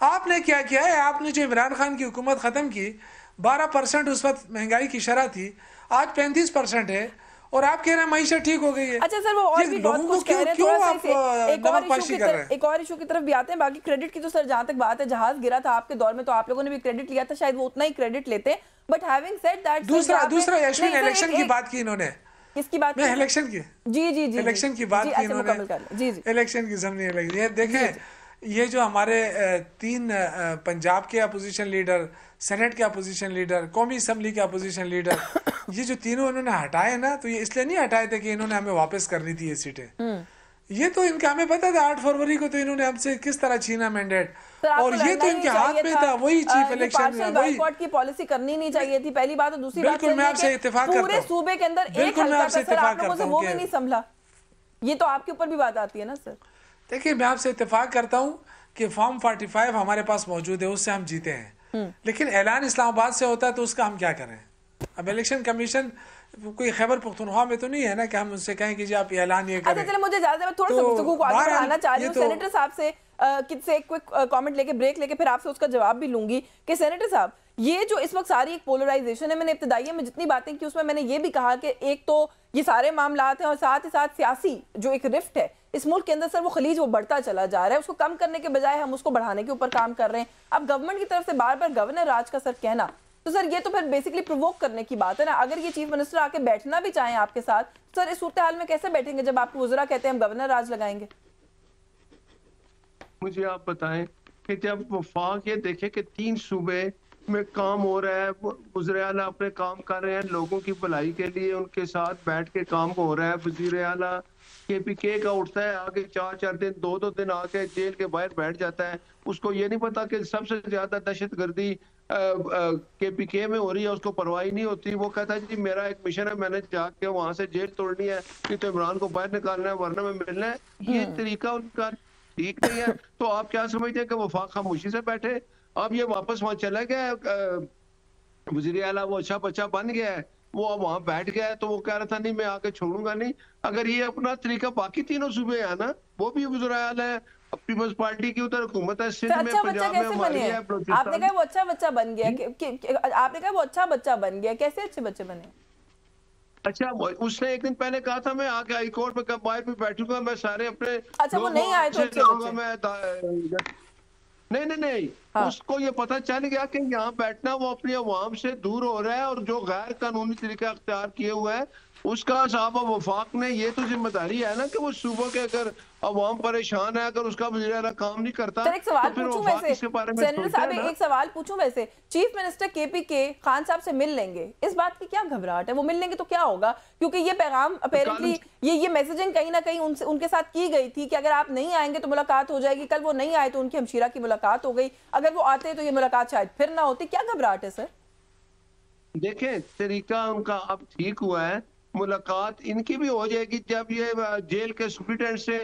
आपने क्या किया है? आपने जो इमरान खान की हुकूमत खत्म की, 12% उस वक्त महंगाई की शरह थी, आज 35% है, और आप कह रहे हैं मईशत ठीक हो गई है। अच्छा सर, वो और भी बहुत कुछ कह रहे हैं, थोड़ा सा एक और इशू की तरफ भी आते हैं। बाकी क्रेडिट की तो सर जहां तक बात है, जहाज गिरा था आपके दौर में तो आप लोगों ने भी क्रेडिट लिया था, शायद वो उतना ही क्रेडिट लेते हैं। बट हैविंग सेड दैट, दूसरा यशविन इलेक्शन की बात की इन्होंने। किसकी बात? मैं इलेक्शन की, जी इलेक्शन की बात की इन्होंने। इलेक्शन की समझ लगी। देखें ये जो हमारे 3 पंजाब के अपोजिशन लीडर, सेनेट के अपोजिशन लीडर, कौमी असम्बली के अपोजिशन लीडर, ये जो तीनों इन्होंने हटाए ना, तो ये इसलिए नहीं हटाए थे कि इन्होंने हमें वापस करनी थी ये सीटें। ये तो इनका हमें पता था 8 फरवरी को तो इन्होंने हमसे किस तरह छीना मैंडेट, सर, आपको और ये तो लड़ना इनके नहीं हाथ चाहिए में था वही चीफ इलेक्शन में, वही बॉयकॉट की पॉलिसी करनी नहीं चाहिए थी, पहली बात। और दूसरी बात बिल्कुल मैं आपसे इत्तेफाक करता हूं, पूरे सूबे के अंदर एक बिल्कुल मैं हल्का आपसे था सर, आप इत्तेफाक लोगों से करता वो भी हूं नहीं संभला। ये तो आपके ऊपर भी बात आती है ना सर। देखिए मैं आपसे इत्तेफाक करता हूं कि फॉर्म 45 हमारे पास मौजूद है, उससे हम जीते हैं, लेकिन ऐलान इस्लामाबाद से होता है तो उसका हम क्या करें? अब इलेक्शन कमीशन कोई खैबर पख्तूनख्वा में तो नहीं है ना कि हम उनसे कहें कि जी आप ऐलान ये करें। अच्छा चलो, मुझे इजाजत है, मैं थोड़ा सा तो गुफ्तगू को आगे बहरहाल बढ़ाना चाह रही हूँ। ये तो सेनेटर साहब से किसी एक क्विक कमेंट लेके ब्रेक लेके फिर आपसे उसका जवाब भी लूंगी कि सेनेटर साहब, ये जो इस वक्त सारी एक पोलराइजेशन है, मैंने इब्तदाइया में जितनी बातें की उसमें मैंने ये भी कहा कि एक तो ये सारे मामलात हैं और साथ ही साथ सियासी जो एक रिफ्ट है इस मुल्क के अंदर सर, वो खलीज वो बढ़ता चला जा रहा है, उसको कम करने के बजाय हम उसको बढ़ाने के ऊपर काम कर रहे हैं। अब गवर्नमेंट की तरफ से बार बार गवर्नर राज का सर कहना, तो सर ये तो फिर बेसिकली प्रोवोक करने की बात है ना। अगर ये चीफ मिनिस्टर आके बैठना भी चाहें आपके साथ, सर इस सूरत हाल में कैसे बैठेंगे जब आपके वज़रा कहते हैं हम गवर्नर राज लगाएंगे? मुझे आप बताएं कि जब वफाक ये देखे कि 3 सूबे में काम हो रहा है, वज़ीर आला अपने काम कर रहे हैं लोगों की भलाई के लिए, उनके साथ बैठ के काम हो रहा है। वज़ीर आला KPK का उठता है आगे 4-4 दिन 2-2 दिन आके जेल के बाहर बैठ जाता है, उसको ये नहीं पता कि सबसे ज्यादा दहशतगर्दी KPK में हो रही है, उसको परवाह नहीं होती। वो कहता है जी मेरा एक मिशन है, मैंने जाके वहां से जेल तोड़नी है, नहीं तो इमरान को बाहर निकालना है वरना में मिलना है। ये तरीका उनका ठीक नहीं है। तो आप क्या समझते हैं कि वफाक खामोशी से बैठे? अब ये वापस वहां चला गया, वज़ीर आला वो अच्छा बच्चा बन गया है, वो अब वहां बैठ गया है, तो वो कह रहा था नहीं मैं आके छोड़ूंगा नहीं। अगर ये अपना तरीका बाकी तीनों सूबे है ना, वो भी वज़ीर आला है, पीपल्स पार्टी की उधर हुकूमत है, सिंध में, अच्छा बच्चा पंजाब में कैसे हमारी बने है, हैं? बलूचिस्तान। आपने कहा वो अच्छा बच्चा बन गया, आपने कहा वो अच्छा बच्चा बन गया, कैसे अच्छे बच्चे बने? अच्छा उसने एक दिन पहले कहा था मैं आके हाई कोर्ट में कब बाहर भी बैठूंगा, मैं सारे अपने अच्छा वो लोग नहीं आए तो से अच्छे लाऊंगा, बच्चे। मैं नहीं नहीं नहीं। हाँ। उसको ये पता चल गया कि यहाँ बैठना वो अपनी अवाम से दूर हो रहा है, और जो गैर कानूनी तरीका अख्तियार किए हुआ है उसका साहब वफाक ने ये तो जिम्मेदारी है ना कि वो सूबों के अगर अवाम परेशान है, अगर उसका वज़ीर आला काम नहीं करता सर एक सवाल तो फिर पूछूं वफाक वैसे, इसके बारे में सेनेटर सोचे साहब ना। एक सवाल पूछूं वैसे, चीफ मिनिस्टर KPK खान साहब से मिल लेंगे, इस बात की क्या घबराहट है? वो मिल लेंगे तो क्या होगा? क्योंकि ये पैगाम अपेरेंटली ये मैसेजिंग कहीं ना कहीं उनसे उनके साथ की गई थी कि अगर आप नहीं आएंगे तो मुलाकात हो जाएगी। कल वो नहीं आए तो उनकी हमशीरा की मुलाकात हो गई, अगर वो आते तो ये मुलाकात शायद फिर ना होती। क्या घबराहट है सर? देखें तरीका उनका अब ठीक हुआ है, मुलाकात इनकी भी हो जाएगी जब ये जेल के सुप्रिटेंडेंट से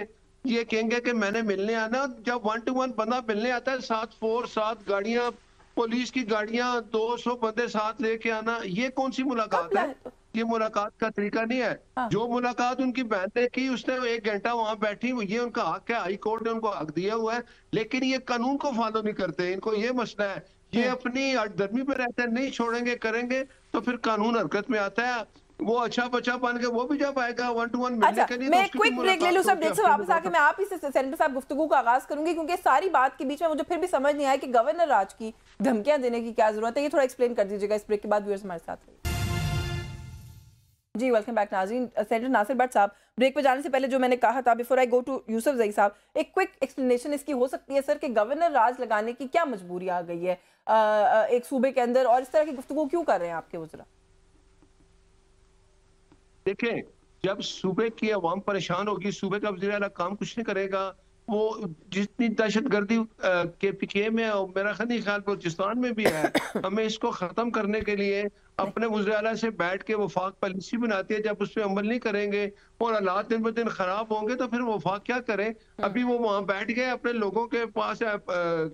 ये कहेंगे कि मैंने मिलने आना। जब 1 to 1 बंदा मिलने आता है, 7 गाड़ियां, पुलिस की गाड़ियां, 200 बंदे साथ लेके आना, ये कौन सी मुलाकात है? ये मुलाकात का तरीका नहीं है। हाँ। जो मुलाकात उनकी बहन ने की, उसने 1 घंटा वहां बैठी, ये उनका हक है, हाई कोर्ट ने उनको हक दिया हुआ है, लेकिन ये कानून को फॉलो नहीं करते। इनको ये मसला है, ये अपनी अडदर्मी पे रहते हैं, नहीं छोड़ेंगे करेंगे तो फिर कानून हरकत में आता है। वो अच्छा बच्चा बन के वो भी जब आएगा 1 to 1 मिलने अच्छा, के लिए, मैं तो एक उसकी क्विक ब्रेक ले लूं सब, ब्रेक से वापस आके मैं आप ही से सेनेटर साहब गुफ्तगू का आगाज करूंगी, क्योंकि सारी बात के बीच में मुझे फिर भी समझ नहीं आया कि गवर्नर राज की धमकियां देने की क्या जरूरत है। ये थोड़ा एक्सप्लेन कर दीजिएगा इस ब्रेक के बाद। व्यूअर्स हमारे साथ रहिए जी, वेलकम बैक नाज़रीन। सेनेटर नासिर भट्ट साहब, ब्रेक पे जाने से पहले जो मैंने कहा था, before I go to Yusufzai साहब, एक क्विक एक्सप्लेनेशन इसकी हो सकती है सर कि गवर्नर राज लगाने की क्या मजबूरी आ गई है एक सूबे के अंदर, और इस तरह की गुफ्तगू क्यों कर रहे हैं आपके वज़रा? देखें, जब सूबे की अवाम परेशान होगी, सूबे का वज़ीर आला काम कुछ नहीं करेगा। वो जितनी दहशतगर्दी KPK में और मेरा ख्याल बलूचिस्तान में भी है, हमें इसको खत्म करने के लिए अपने वज़ीर आला से बैठ के वफाक पॉलिसी बनाती है। जब उस पर अमल नहीं करेंगे और हालात दिन ब दिन खराब होंगे तो फिर वफाक क्या करे? अभी वो वहां बैठ गए अपने लोगों के पास,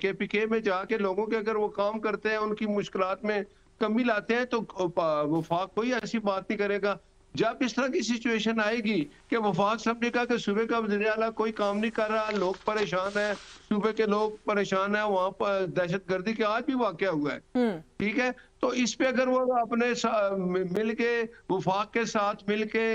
KPK में जाके लोगों के अगर वो काम करते हैं, उनकी मुश्किलात में कमी लाते हैं, तो वफाक कोई ऐसी बात नहीं करेगा। जब इस तरह की सिचुएशन आएगी कि वफाक समझेगा कि सूबे का वज़ीर आला कोई काम नहीं कर रहा, लोग परेशान है, सूबे के लोग परेशान है, वहां पर दहशतगर्दी के आज भी वाकया हुआ है, ठीक है, तो इस पे अगर वो अपने मिल के वफाक के साथ मिल के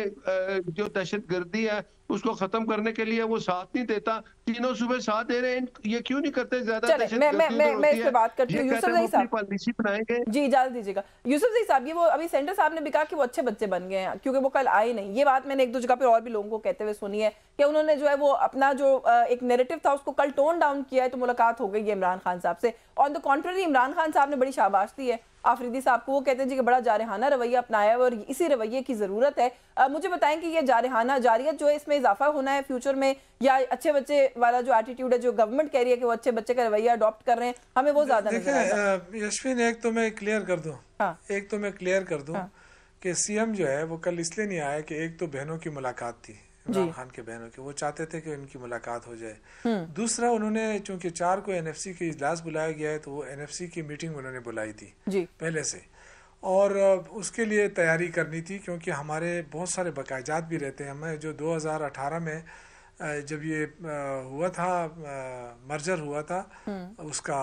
जो दहशतगर्दी है उसको खत्म करने के लिए वो साथ नहीं देता, तीनों सूबे साथ दे रहे हैं, ये क्यों नहीं करते? ज्यादा मैं इस पे बात करती हूँ। यूसुफ जई साहब पॉलिसी बनाएंगे जी, इजाजत दीजिएगा। यूसुफ जई साहब, ये वो अभी सेंटर साहब ने भी कहा कि वो अच्छे बच्चे बन गए हैं क्योंकि वो कल आए नहीं। ये बात मैंने एक दो जगह पे और भी लोगों को कहते हुए सुनी है कि उन्होंने जो है वो अपना जो एक नैरेटिव था उसको कल टोन डाउन किया है, तो मुलाकात हो गई है इमरान खान साहब से। On the contrary, Imran Khan साहब ने बड़ी शाबाश दी है, आफरीदी साहब को, वो कहते हैं जी कि बड़ा जारहाना रवैया अपनाया है और इसी रवैये की ज़रूरत है। मुझे बताएं कि ये जारहाना जारियत जो है इसमें इजाफा होना है फ्यूचर में, या अच्छे बच्चे वाला जो एटीट्यूड है जो गवर्नमेंट कह रही है कि वो अच्छे बच्चे का रवैया अडॉप्ट कर रहे हैं, हमें वो ज़्यादा नजर आता है? यशविन, एक तो मैं क्लियर कर दूं कि सीएम जो है वो कल इसलिए नहीं आया कि एक तो बहनों की मुलाकात थी, इमरान खान के बहनों की, वो चाहते थे कि उनकी मुलाकात हो जाए। दूसरा, उन्होंने चूंकि 4 को एनएफसी के इजलास बुलाया गया है, तो वो एनएफसी की मीटिंग उन्होंने बुलाई थी पहले से, और उसके लिए तैयारी करनी थी, क्योंकि हमारे बहुत सारे बकायाजात भी रहते हैं। हमें जो 2018 में जब ये हुआ था, मर्जर हुआ था उसका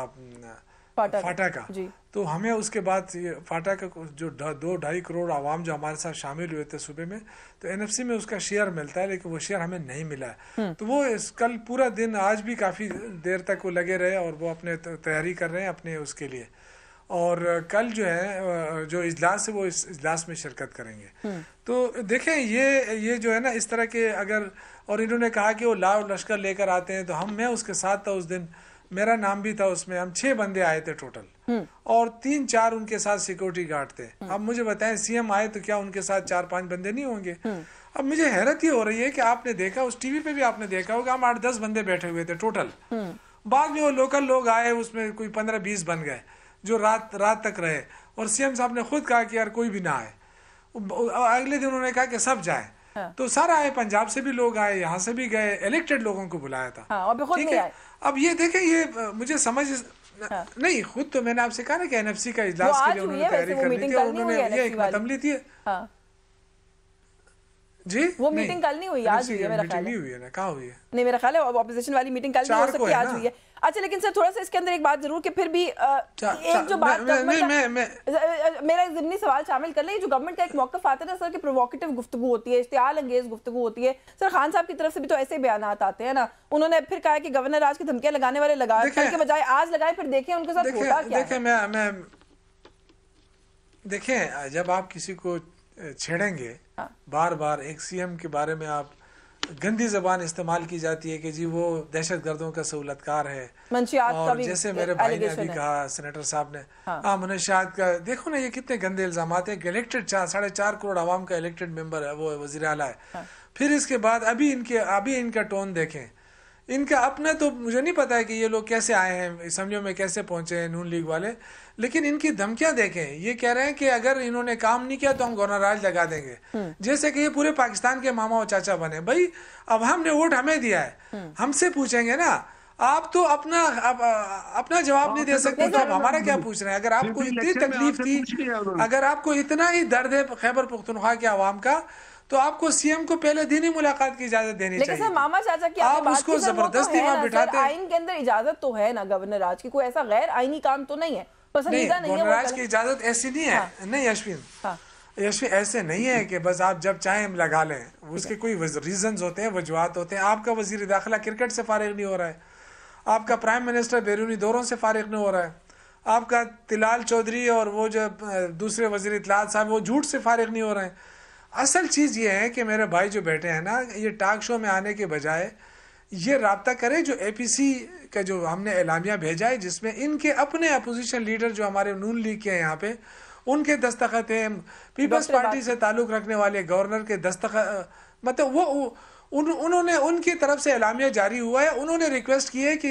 फाटा का, तो हमें उसके बाद फाटा का जो 2-2.5 करोड़ आवाम जो हमारे साथ शामिल हुए थे सुबह में, तो एनएफसी में उसका शेयर मिलता है, लेकिन वो शेयर हमें नहीं मिला है। तो वो कल पूरा दिन, आज भी काफ़ी देर तक वो लगे रहे और वो अपने तैयारी कर रहे हैं अपने उसके लिए, और कल जो है जो इजलास है वो इस इजलास में शिरकत करेंगे। तो देखें, ये जो है ना इस तरह के, अगर, और इन्होंने कहा कि वो लाव लश्कर लेकर आते हैं, तो मैं उसके साथ था उस दिन, मेरा नाम भी था उसमें। हम 6 बंदे आए थे टोटल, और 3-4 उनके साथ सिक्योरिटी गार्ड थे। अब मुझे बताएं, सीएम आए तो क्या उनके साथ 4-5 बंदे नहीं होंगे? अब मुझे हैरत ये हो रही है कि आपने देखा, उस टीवी पे भी आपने देखा होगा, हम 8-10 बंदे बैठे हुए थे टोटल। बाद में वो लोकल लोग आए, उसमें कोई 15-20 बन गए जो रात तक रहे, और सीएम साहब ने खुद कहा कि यार कोई भी ना आए। अगले दिन उन्होंने कहा कि सब जाए। तो सारा आए, पंजाब से भी लोग आए, यहाँ से भी गए, इलेक्टेड लोगों को बुलाया था। ठीक है, अब ये देखें, ये मुझे समझ नहीं, खुद तो मैंने आपसे कहा ना कि एनएफसी का इजलास के लिए उन्होंने तैयारी कर ली थी, और उन्होंने ये एक खत्म ली थी जी। वो मीटिंग कल नहीं हुई, आज हुई है मेरा ख्याल है। नहीं हुई है ना? कहाँ हुई है? नहीं, मेरा ख्याल है ऑपोजिशन वाली मीटिंग कल नहीं हो सकती, आज हुई है। अच्छा, लेकिन सर थोड़ा सा इसके अंदर एक बात जरूर कि फिर भी एक जो बात मेरा ज़िमनी सवाल शामिल कर ले, जो गवर्नमेंट का एक मौक़िफ़ आता है ना सर कि प्रोवोकेटिव गुफ्तगू होती है, इश्तिआल अंगेज गुफ्तगू होती है। सर खान साहब की तरफ से भी तो ऐसे बयानात आते हैं ना, उन्होंने फिर कहा कि गवर्नर आज की धमकियां लगाने वाले लगा के बजाय आज लगाए, फिर देखें उनके साथ होता क्या है। देखें, जब आप किसी को छेड़ेंगे बार बार, एक सीएम के बारे में आप गंदी जबान इस्तेमाल की जाती है कि जी वो दहशतगर्दों का सहूलतकार है, और जैसे मेरे भाई ने अभी कहा, सेनेटर साहब ने, मुनशियात का, देखो ना ये कितने गंदे इल्जामात हैं। इलेक्टेड 4.5 करोड़ आवाम का इलेक्टेड मेंबर है, वो वज़ीर आला है। फिर इसके बाद अभी इनका टोन देखें, इनका अपना तो मुझे नहीं पता है कि ये लोग कैसे आए हैं असम्बलियों में, कैसे पहुंचे हैं नून लीग वाले, लेकिन इनकी धमकियां देखें। ये कह रहे हैं कि अगर इन्होंने काम नहीं किया तो हम गवर्नर राज लगा देंगे, जैसे कि ये पूरे पाकिस्तान के मामा और चाचा बने। भाई, अब हमने वोट हमें दिया है, हमसे पूछेंगे ना। आप तो अपना जवाब नहीं दे सकते, तो हमारा क्या पूछ रहे हैं? अगर आपको इतनी तकलीफ थी, अगर आपको इतना ही दर्द है खैबर पख्तूनख्वा के अवाम का, तो आपको सीएम को पहले दिन ही मुलाकात की इजाजत देनी चाहिए। लेकिन सर मामा चाचा की आप उसको जबरदस्ती वहां बिठाते हैं। आइन के अंदर इजाजत तो है ना गवर्नर राज की, कोई ऐसा गैर आईनी काम तो नहीं है, पसंदीदा नहीं है। गवर्नर राज की इजाजत ऐसी नहीं है। नहीं यशविन, ऐसे नहीं है कि बस आप जब चाहें लगा लें, उसके कोई रीजंस होते हैं, वजूहत होते हैं। आपका वजीर दाखिला क्रिकेट से फारिग नहीं हो रहा है, आपका प्राइम मिनिस्टर बैरूनी दौरों से फारिग नहीं हो रहा है, आपका तिलाल चौधरी और वो जो दूसरे वजीर इत्तलात साहब वो झूठ से फारिग नहीं हो रहे हैं। असल चीज़ ये है कि मेरे भाई जो बैठे हैं ना, ये टॉक शो में आने के बजाय ये राब्ता करें जो एपीसी का जो हमने एलामिया भेजा है, जिसमें इनके अपने अपोजिशन लीडर जो हमारे नून लीग के हैं यहाँ पे, उनके दस्तखत हैं, पीपल्स पार्टी से ताल्लुक़ रखने वाले गवर्नर के दस्तखत, मतलब वो उन्होंने उनकी तरफ से एलामिया जारी हुआ है। उन्होंने रिक्वेस्ट की है कि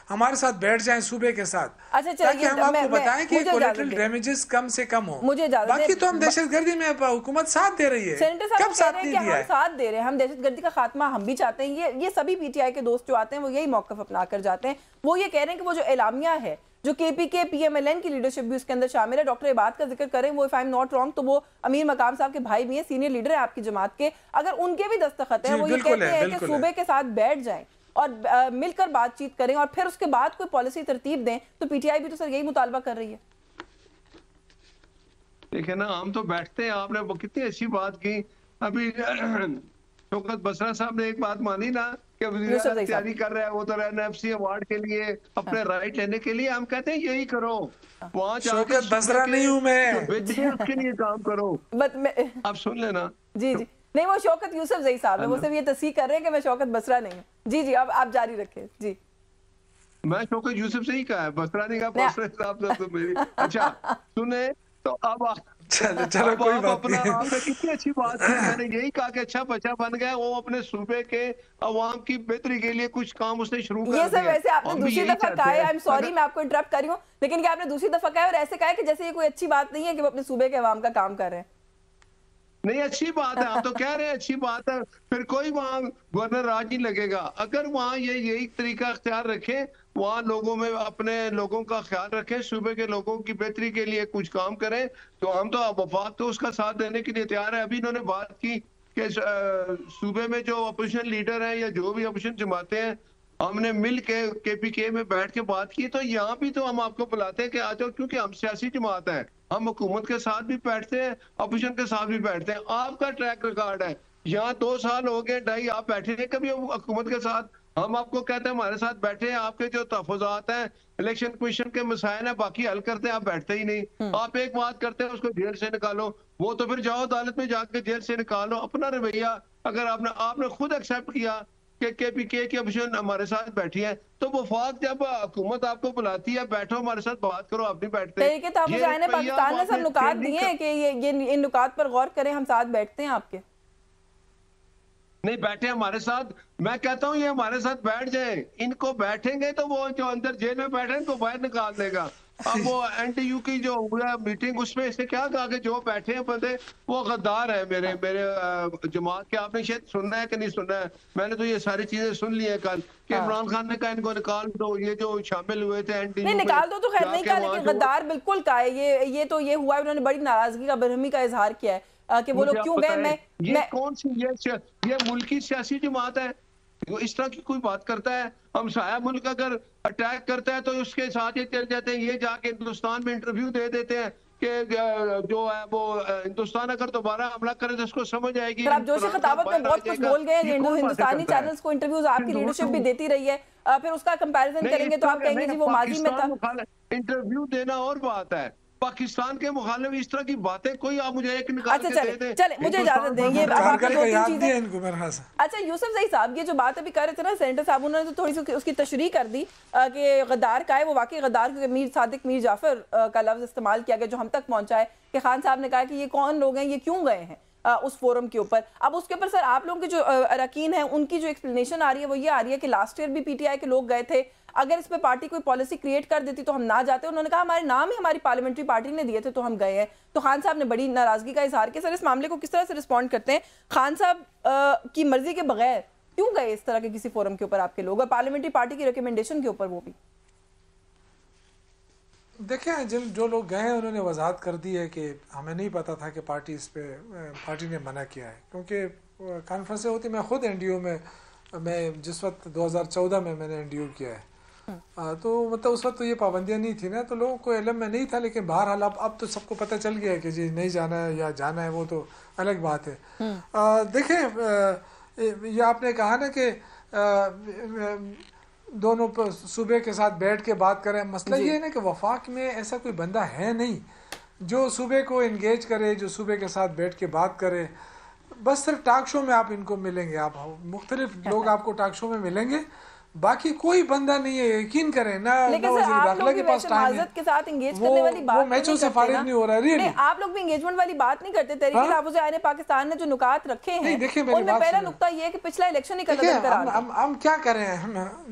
हमारे साथ बैठ जाएं सूबे के साथ, ताकि हम आपको बताएं कि कोलैटरल डैमेजेस कम से कम हो। बाकी तो हम दहशतगर्दी में हुकूमत साथ दे रही है, कब साथ नहीं दिया है? हम साथ दे रहे हैं, हम दहशतगर्दी का खात्मा हम भी चाहते हैं। ये सभी पीटीआई के दोस्त जो आते हैं वो यही मौक़िफ़ अपना कर जाते हैं। वो ये कह रहे हैं कि वो जो एलामिया है, जो केपीके पीएमएलएन की लीडरशिप भी उसके अंदर शामिल है, डॉक्टर इबाद का जिक्र करें, वो if I am not wrong तो वो अमीर मकाम साहब के भाई भी हैं, सीनियर लीडर है आपकी जमात के, अगर उनके भी दस्तखत हैं, वो ये कहते हैं कि सूबे के साथ बैठ जाएं और मिलकर बातचीत करें और फिर उसके बाद कोई पॉलिसी तरतीब दें, तो पीटीआई भी तो सर यही मुतालबा कर रही है। देखिए ना, हम तो बैठते हैं, आपने वो कितनी अच्छी बात की। अभी शौकत बसरा साहब ने एक बात मानी ना कि तैयारी कर रहा है वो तो एनएफसी अवार्ड के लिए, अपने राइट लेने के लिए। हम कहते हैं यही करो, वहाँ शौकत बसरा नहीं हूँ मैं, उसके लिए काम करो। आप सुन लेना। जी नहीं, वो शौकत यूसुफजई साहब है, वो सिर्फ ये तस्दीक कर रहे हैं कि मैं शौकत बसरा नहीं हूँ। जी अब आप जारी रखें। जी मैं शौकत यूसुफ से ही कहा है, बसरानी का पर्सनल हिसाब से तो मेरी। अच्छा सुने, तो अब चलो कोई आप बात अपना, नहीं। आपने कितनी अच्छी बात की, मैंने यही कहा कि अच्छा बच्चा बन गया, वो अपने सूबे के अवाम की बेहतरी के लिए कुछ काम उसने शुरू कर ये दिया। सब वैसे आपने हम भी दूसरी यही दफा चाहते कहा है, हैं। आई एम सॉरी मैं आपको इंटरप्ट कर रही हूँ, लेकिन क्या आपने दूसरी दफा कहा है और ऐसे कहा है कि जैसे ये कोई अच्छी बात नहीं है कि वो अपने सूबे के अवाम का काम कर रहे हैं। नहीं अच्छी बात है, हम तो कह रहे हैं अच्छी बात है, फिर कोई वहाँ गवर्नर राज नहीं लगेगा। अगर वहाँ ये यही तरीका अख्तियार रखे, वहाँ लोगों में अपने लोगों का ख्याल रखें, सूबे के लोगों की बेहतरी के लिए कुछ काम करें, तो हम तो वफाक तो उसका साथ देने के लिए तैयार है। अभी इन्होंने बात की कि सूबे में जो अपोजिशन लीडर हैं या जो भी अपोजिशन जमाते हैं, हमने मिल के केपीके में बैठ के बात की, तो यहाँ भी तो हम आपको बुलाते हैं कि आ जाओ, क्योंकि हम सियासी जमात है, हम हुकूमत के साथ भी बैठते हैं, अपोजिशन के साथ भी बैठते हैं। आपका ट्रैक रिकॉर्ड है, यहाँ 2 साल हो गए, 2.5 आप बैठे हैं कभी हुकूमत के साथ? हम आपको कहते हैं हमारे साथ बैठे हैं, आपके जो तहफुजात हैं, इलेक्शन कमीशन के मसाइल हैं, बाकी हल करते हैं, आप बैठते ही नहीं। आप एक बात करते हैं उसको जेल से निकालो, वो तो फिर जाओ अदालत में जाके जेल से निकालो। अपना रवैया अगर आपने खुद एक्सेप्ट किया कि केपीके की अपोजिशन हमारे साथ बैठी है, तो वफाक जब हुकूमत आपको बुलाती है, बैठो हमारे साथ बात करो, आप नहीं बैठते। तरीके तहफ़्फ़ुज़ आईन पाकिस्तान ने सब नुकात दिए हैं कि ये इन नुकात पर गौर करें, हम साथ बैठते हैं आपके। नहीं बैठे हमारे साथ, मैं कहता हूँ ये हमारे साथ बैठ जाए, इनको बैठेंगे तो वो जो अंदर जेल में बैठे इनको बाहर निकाल देगा। अब वो एनटीयू की जो हुआ मीटिंग, उसमें इसने क्या कहा कि जो बैठे हैं बंदे वो गद्दार है मेरे जमात के। आपने शायद सुनना है कि नहीं सुनना है, मैंने तो ये सारी चीजें सुन ली है कल कि इमरान खान ने कहा इनको निकाल दो, ये जो शामिल हुए थे एनटीयू नहीं निकाल दो तो खैर नहीं कहा, लेकिन गद्दार बिल्कुल कहा है। ये तो ये हुआ है, उन्होंने बड़ी नाराजगी का बरहमी का इजहार किया है कि वो लोग क्यों गए। ये कौन सी ये मुल्की सियासी जमात है, वो इस तरह की कोई बात करता है? हम साया मुल्क अगर अटैक करता है तो उसके साथ ये चल जाते हैं, ये जाके हिंदुस्तान में इंटरव्यू दे देते हैं कि जो है वो हिंदुस्तान अगर दोबारा हमला करे तो उसको समझ आएगी। आप जोशी खिताबत में बहुत कुछ बोल गए, हिंदुस्तानी चैनल्स को इंटरव्यूज आपकी लीडरशिप भी देती रही है, फिर उसका कंपैरिजन करेंगे तो आप कहेंगे जी वो माजी में था। इंटरव्यू देना और बात है, पाकिस्तान के मुखालिफ इस तरह की बातें कोई आप मुझे एक निकाल के दे दे। चले मुझे इजाजत दें, ये कारगिल को याद दिया इनको मेरे ख्याल से। अच्छा यूसुफ ज़ई साहब, ये जो बात अभी कर रहे थे ना सेनेटर साहब, उन्होंने तो थोड़ी सी उसकी तशरीह कर दी कि गद्दार का है वो, वाकई गद्दार, क्योंकि मीर सादिक मीर जाफर का लफ्ज़ इस्तेमाल किया गया जो हम तक पहुंचा है कि खान साहब ने कहा कि ये कौन लोग हैं, ये क्यों गए हैं उस फोरम के ऊपर। अब उसके ऊपर सर आप लोगों के जो अरकान हैं उनकी जो एक्सप्लेनेशन आ रही है वो ये आ रही है कि लास्ट ईयर भी पीटीआई के लोग गए थे, अगर इस पे पार्टी कोई पॉलिसी क्रिएट कर देती तो हम ना जाते। उन्होंने कहा हमारे नाम ही हमारी पार्लियामेंट्री पार्टी ने दिए थे तो हम गए हैं। तो खान साहब ने बड़ी नाराजगी का इजहार किया। सर इस मामले को किस तरह से रिस्पॉन्ड करते हैं? खान साहब की मर्जी के बगैर क्यों गए इस तरह के किसी फोरम के ऊपर आपके लोग, और पार्लियामेंट्री पार्टी की रिकमेंडेशन के ऊपर वो भी? देखें, जिन जो लोग गए हैं उन्होंने वजाहत कर दी है कि हमें नहीं पता था कि पार्टी ने मना किया है, क्योंकि कॉन्फ्रेंसें होती, मैं खुद एनडीओ में, मैं जिस वक्त 2014 में मैंने एनडीओ किया है, तो मतलब उस वक्त तो ये पाबंदियां नहीं थी ना, तो लोगों को इल्म में नहीं था। लेकिन बहरहाल अब तो सबको पता चल गया है कि जी नहीं जाना है या जाना है, वो तो अलग बात है। देखें, ये आपने कहा ना कि दोनों सूबे के साथ बैठ के बात करें, मसला ये है ना कि वफाक में ऐसा कोई बंदा है नहीं जो सूबे को इंगेज करे, जो सूबे के साथ बैठ के बात करे। बस सिर्फ टॉक शो में आप इनको मिलेंगे, आप मुख्तलिफ लोग आपको टॉक शो में मिलेंगे, बाकी कोई बंदा नहीं है, यकीन करें ना। लेकिन सर आप लोग भी वैसे माजरत के साथ एंगेज करने वाली बात, वो मैचों से फारिग नहीं हो रहा है। रियली आप लोग भी एंगेजमेंट वाली बात नहीं करते। तहरीक तहफ़्फ़ुज़ आईन पाकिस्तान ने जो नुकात रखे हैं उनमें पहला नुक्ता ये है कि पिछला इलेक्शन ही कदम करा। हम क्या कर रहे हैं, हम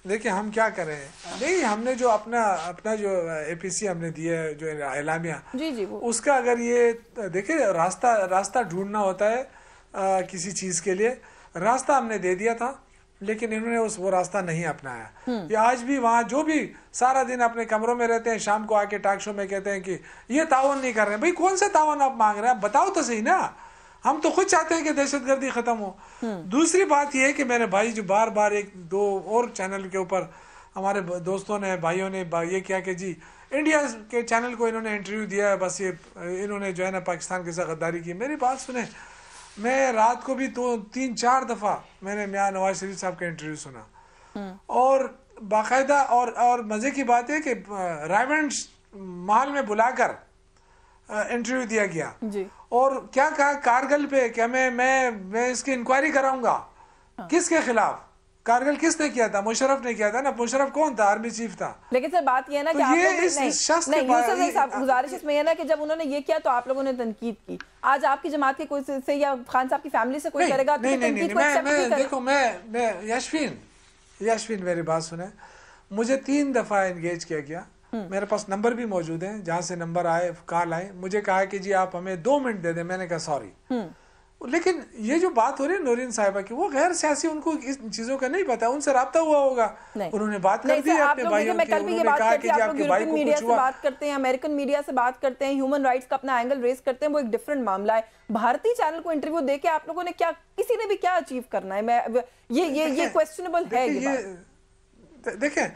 देखिए हम क्या कर रहे हैं। नहीं, हमने जो अपना जो एपीसी हमने दिया है, जो एलामिया जी उसका अगर ये देखिए रास्ता ढूंढना होता है किसी चीज़ के लिए, रास्ता हमने दे दिया था, लेकिन इन्होंने वो रास्ता नहीं अपनाया। ये आज भी वहाँ जो भी सारा दिन अपने कमरों में रहते हैं, शाम को आके टॉक शो में कहते हैं कि ये तावन नहीं कर रहे हैं। भाई कौन सा तावन आप मांग रहे हैं, बताओ तो सही ना। हम तो खुद चाहते हैं कि दहशतगर्दी खत्म हो। दूसरी बात यह है कि मेरे भाई जो बार बार 1-2 और चैनल के ऊपर हमारे दोस्तों ने, भाइयों ने ये किया कि जी इंडिया के चैनल को इन्होंने इंटरव्यू दिया है, बस ये इन्होंने जो है ना पाकिस्तान के साथ गद्दारी की। मेरी बात सुने, मैं रात को भी 3-4 दफ़ा मैंने मियां नवाज शरीफ साहब का इंटरव्यू सुना, और बाकायदा और मज़े की बात है कि रायमंड महल में बुलाकर इंटरव्यू दिया गया जी। और क्या कहा कारगिल पे कि मैं इसकी इंक्वायरी कराऊंगा। किसके खिलाफ? कारगिल किसने किया था? मुशर्रफ ने किया था ना। मुशर्रफ कौन था? आर्मी चीफ था। लेकिन सर बात ये है ना तो कि आप ये लोग इस शख्स के यूसुफ साहब गुजारिश इसमें है ना कि जब उन्होंने ये किया तो आप लोगों ने तनकीद की। आज आपकी जमात के कोई से या खान साहब की फैमिली से कोई करेगा तो तनकीद को एक्सेप्ट नहीं करेगा। देखो मैं यशवीन मेरी बात सुने। मुझे 3 दफा एंगेज किया गया, मेरे पास नंबर भी मौजूद है, जहां से नंबर आए कॉल आए, मुझे कहा कि जी आप हमें 2 मिनट दे दें। मैंने कहा सॉरी। लेकिन ये जो बात हो रही है नौरीन साहिबा की, वो गैर सियासी, उनको इस चीजों का नहीं पता, उनसे राब्ता हुआ होगा, उन्होंने बात कर दी अपने भाइयों की। उन्होंने कहा कि आप लोग यूरोपियन मीडिया से बात करते हैं, अमेरिकन मीडिया से बात करते हैं, ह्यूमन राइट्स का अपना एंगल रेज करते हैं, वो एक डिफरेंट मामला है। भारतीय चैनल को इंटरव्यू देके आप लोगों ने क्या, किसी ने भी क्या अचीव करना है? मैं ये क्वेश्चनेबल है। देखें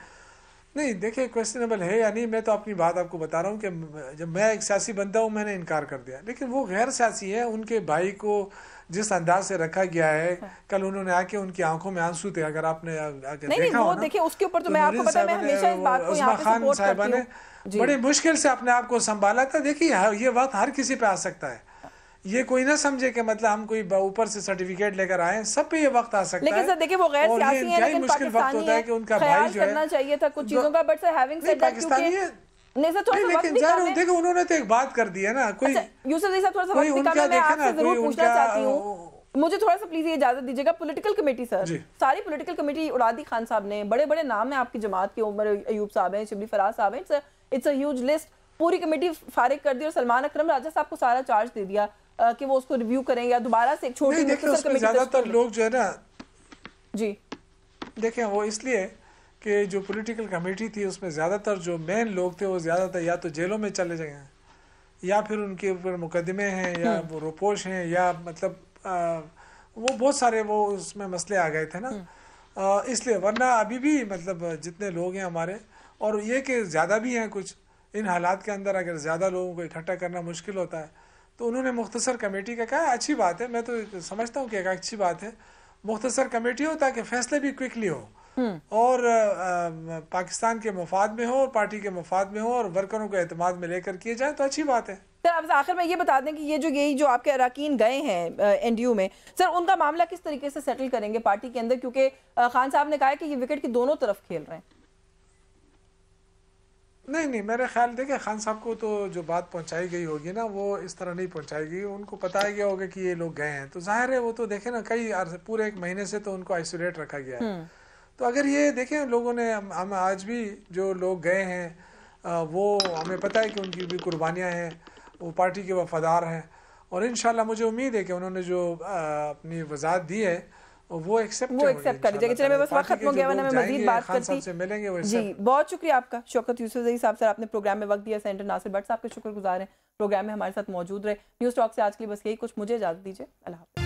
नहीं, देखिए क्वेश्चनेबल है या नहीं, मैं तो अपनी बात आपको बता रहा हूँ कि जब मैं एक सियासी बंदा हूँ, मैंने इनकार कर दिया। लेकिन वो गैर सियासी है, उनके भाई को जिस अंदाज से रखा गया है, कल उन्होंने आके उनकी आंखों में आंसू थे, अगर आपने आके देखा हो ना, देखिए उसके ऊपर तो मैं आपको पता है, मैं हमेशा इस बात को यहाँ पे सपोर्ट करती हूँ। बड़े मुश्किल से अपने आप को संभाला था। देखिए ये वक्त हर किसी पे आ सकता है, ये कोई ना समझे कि मतलब हम कोई ऊपर से सर्टिफिकेट लेकर आए, सब पे ये वक्त आ सकता है। लेकिन सर देखिए वो गैर सियासी है, लेकिन मुश्किल वक्त होता है कि उनका भाई जो है, करना चाहिए था कुछ चीजों का, but sir having said that Pakistani है नहीं सर, थोड़ा सा वक्त भी कम है। देखो उन्होंने तो एक बात कर दी है ना, कोई यूसुफ जी साहब थोड़ा सा वक्त भी कम है, मैं आपसे जरूर पूछना चाहती हूँ, मुझे थोड़ा सा प्लीज ये इजाजत दीजिएगा। पॉलिटिकल कमेटी सर, सारी पॉलिटिकल कमेटी उड़ा दी खान साहब ने, बड़े बड़े नाम है आपकी जमात के, उमर अयूब साहब हैं, शिबली फराज साहब हैं, इट्स अ ह्यूज लिस्ट। पूरी कमेटी फारिग कर दी और सलमान अकरम राजा साहब को सारा चार्ज दे दिया कि वो उसको रिव्यू करें या दोबारा से एक छोटी कमेटी। ज्यादातर लोग जो है ना जी देखें, वो इसलिए कि जो पॉलिटिकल कमेटी थी उसमें ज़्यादातर जो मेन लोग थे वो ज़्यादातर या तो जेलों में चले गए हैं, या फिर उनके ऊपर मुकदमे हैं, या वो रोपोश हैं, या मतलब वो बहुत सारे वो उसमें मसले आ गए थे ना, इसलिए। वरना अभी भी मतलब जितने लोग हैं हमारे, और ये कि ज़्यादा भी हैं कुछ, इन हालात के अंदर अगर ज़्यादा लोगों को इकट्ठा करना मुश्किल होता है, तो उन्होंने मुख्तसर कमेटी का कहा, अच्छी बात है, मैं तो समझता हूँ कि एक अच्छी बात है, मुख्तसर कमेटी हो ताकि फैसले भी क्विकली हो और पाकिस्तान के मफाद में हो और पार्टी के मफाद में हो और वर्करों को एतमाद में लेकर किए जाए, तो अच्छी बात है। सर आप आखिर में ये बता दें कि यही जो आपके अराकीन गए हैं एनडीयू में, सर उनका मामला किस तरीके से सेटल करेंगे पार्टी के अंदर, क्योंकि खान साहब ने कहा है कि ये विकेट की दोनों तरफ खेल रहे हैं। नहीं, मेरे ख्याल देखिए खान साहब को तो जो बात पहुंचाई गई होगी ना, वो इस तरह नहीं पहुंचाई गई। उनको बताया गया होगा कि ये लोग गए हैं, तो जाहिर है वो तो देखे ना, कई पूरे 1 महीने से तो उनको आइसोलेट रखा गया है। तो अगर ये देखें लोगों ने, हम आज भी जो लोग गए हैं वो हमें पता है कि उनकी भी कुर्बानियाँ हैं, वो पार्टी के वफादार हैं, और इंशाल्लाह मुझे उम्मीद है कि उन्होंने जो अपनी वजाहत दी है वो एक्सेप्ट कर दीजिएगा। चलिए मैं बस वक्त खत्म हो गया, वरना मैं मजीद बात करती। से मिलेंगे वो जी बहुत शुक्रिया आपका शौकत यूसुफजई साहब, सर आपने प्रोग्राम में वक्त दिया। सेंटर नासिर भट्ट साहब के शुक्रगुजार हैं, प्रोग्राम में हमारे साथ मौजूद रहे। न्यूज़ टॉक से आज के लिए बस यही कुछ, मुझे इजाजत दीजिए, अल्लाह हाफ़िज़।